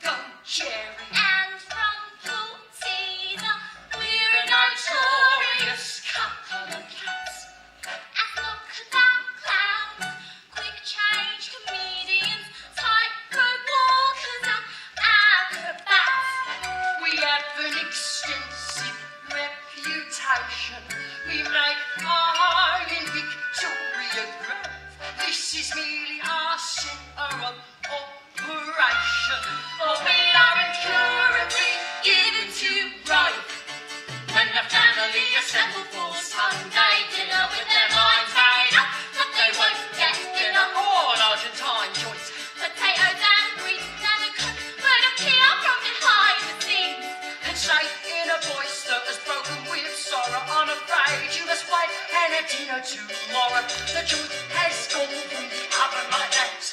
go Jerry. And from Portina, We're a notorious couple of cats. knockabout clowns, quick change comedians, tightrope walkers and acrobats. We have an extensive reputation. We make our home in Victoria Grove. This is merely our centre of operation. For we are incurably given to rope. When the family assemble for Sunday dinner with their minds made up that they won't get dinner or Argentine joints, Potatoes and grease and a cook would appear from behind the scenes. and say in a voice that was broken with sorrow, I'm afraid you must wait and have dinner tomorrow. The truth has gone from the oven like that.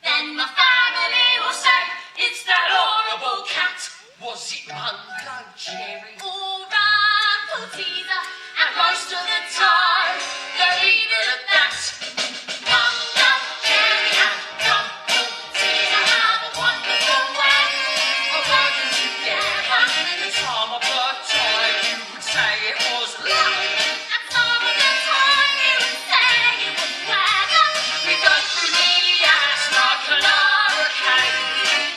Then the family will say, It's that horrible cat. Was it Mungo Jerry? all right, Portina, And most of the time, they leave it at that. Mungo Jerry and Mungo Tina have a wonderful way of working together. And some of the time, you would say it was love. and some of the time you would say it was weather. We go through the ass like an hurricane,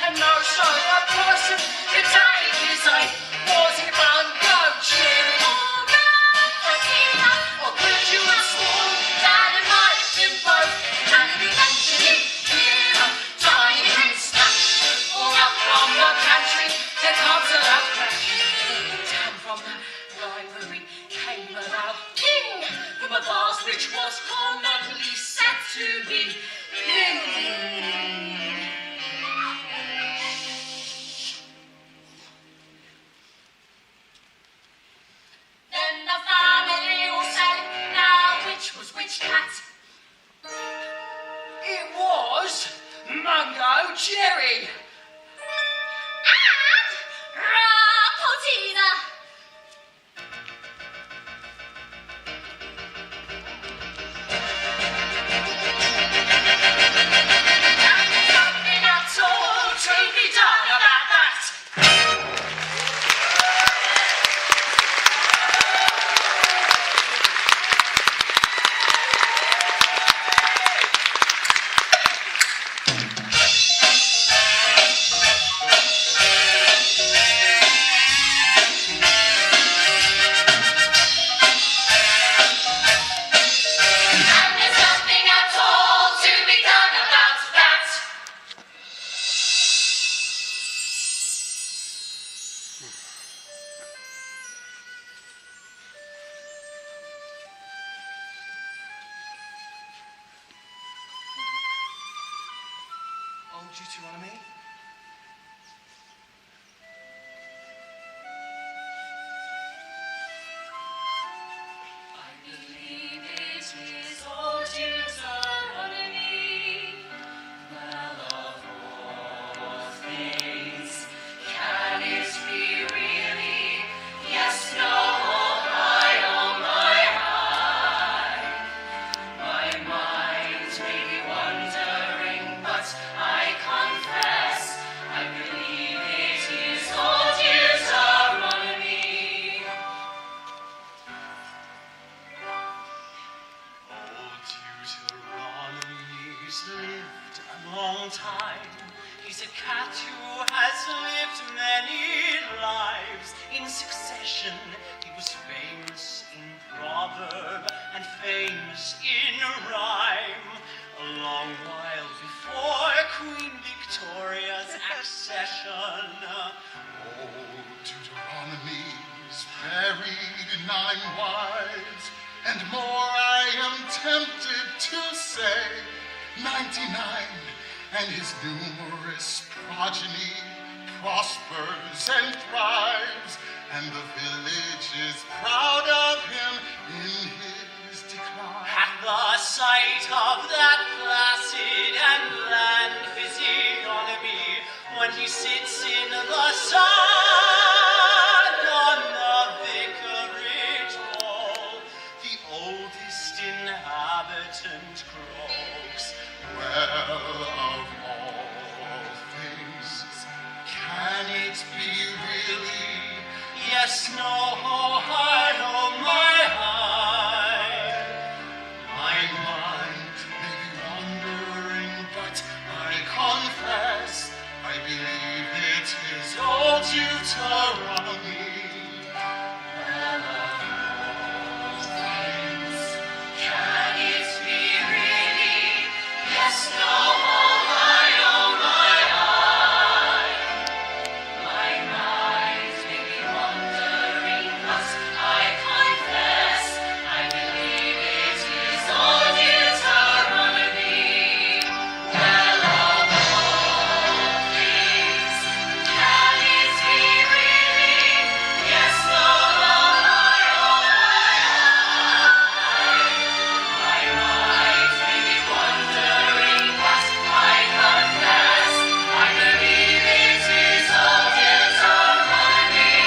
and no sober person could take his aim. Was it Mungo Jerry? All right, Portina, Or could you have sworn that it might have been both? And eventually, hear a tiny and snatch, or up from the pantry, there comes a loud crash. Down from the library came a loud king from a vase which was commonly said to be Then the family will say, now which was which cat? It was Mungo Jerry. and Portina. And there's nothing at all to be done about that. And there's nothing at all to be done about that. Oh, Deuteronomy? I believe it is old Deuteronomy. Well, of all things, can it be really? Yes, no, high on my eye. My mind may be wandering, but I confess I believe it is old Deuteronomy. Old Deuteronomy's lived a long time. He's a cat who has lived many lives in succession. He was famous in proverb and famous in rhyme. A long while before Queen Victoria's accession. Old Deuteronomy's married 9 wives, and more I am tempted to say 99, and his numerous progeny prospers and thrives, and the village is proud of him in his decline. At the sight of that placid and bland physiognomy, when he sits in the sun on the vicarage wall, the oldest inhabitant croaks, Well, of all things, Deuteronomy. Can it be really? Yes, no, oh my, my eyes may be wandering, but I confess I believe it is all Deuteronomy. Well, of all things, can it be really? Yes, no, oh my, my eyes may be wandering, but I confess I believe it is all Deuteronomy.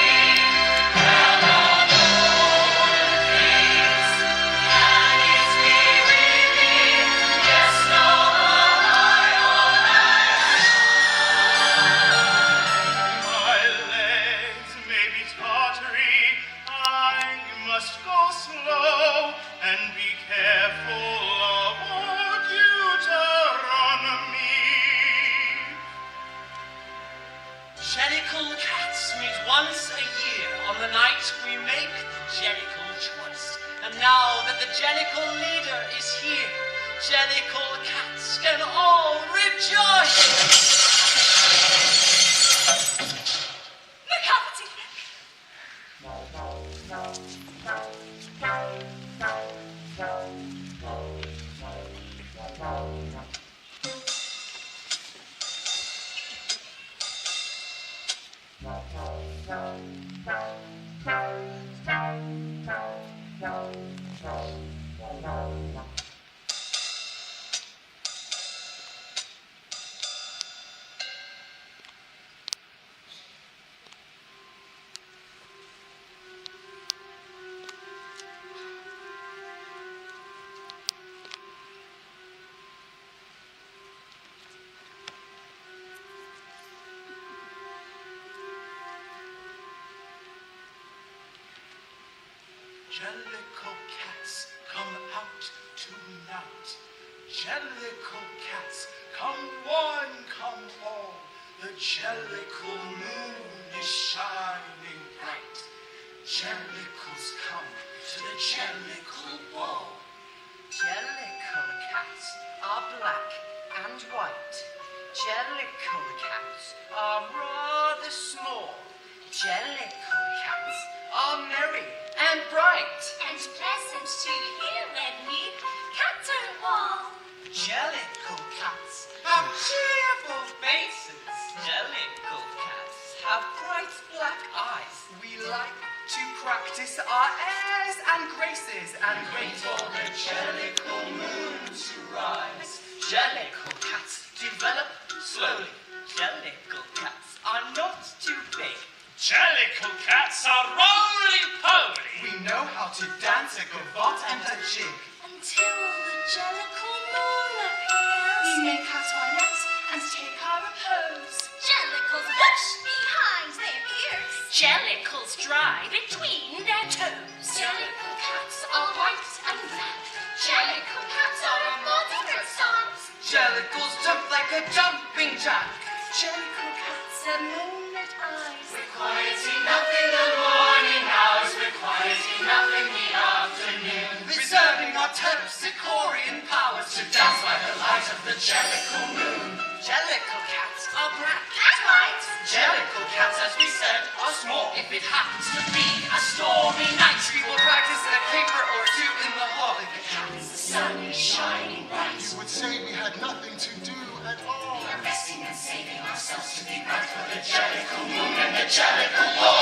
Well, of all things, can it be really? Yes, no, My legs may be tottery, I must go slow and be careful of our Deuteronomy. Jellicle cats meet once a year on the night we make the Jellicle choice. And now that the Jellicle leader is here, Jellicle cats can all rejoice. McCafferty! Jellicle cats, come out tonight. Jellicle cats, come one, come all. The Jellicle moon is shining bright. Jellicles come to the Jellicle ball. Jellicle cats are black and white. Jellicle cats are rather small. Jellicle cats are merry and bright. And pleasant to hear when we caterwaul. Jellicle cats have cheerful faces. Jellicle cats have bright black eyes. We like to practice our airs and graces and wait for the Jellicle moon to rise. Jellicle cats develop slowly. Jellicle cats are not too big. Jellicle cats are roly-poly. We know how to dance a gavotte and a jig. Until the Jellicle moon appears. We make our toilette and take our repose. Jellicles bush behind their ears. Jellicles dry between their toes. Jellicle cats are white and black. Jellicle cats are a moderate size. Jellicles jump like a jumping jack. Jellicle cats have moonlit eyes. We're quiet enough in the morning hours. We're quiet enough in the afternoon. Reserving our terpsichorean powers to dance by the light of the Jellicle moon. Jellicle cats are black And white. Jellicle cats, as we said, are small. If it happens to be a stormy night, we will practice a caper or two in the hall. If it happens, the sun is shining bright. You would say we had nothing to do at all. We are resting and saving ourselves to be right for the Jellicle moon and the Jellicle ball.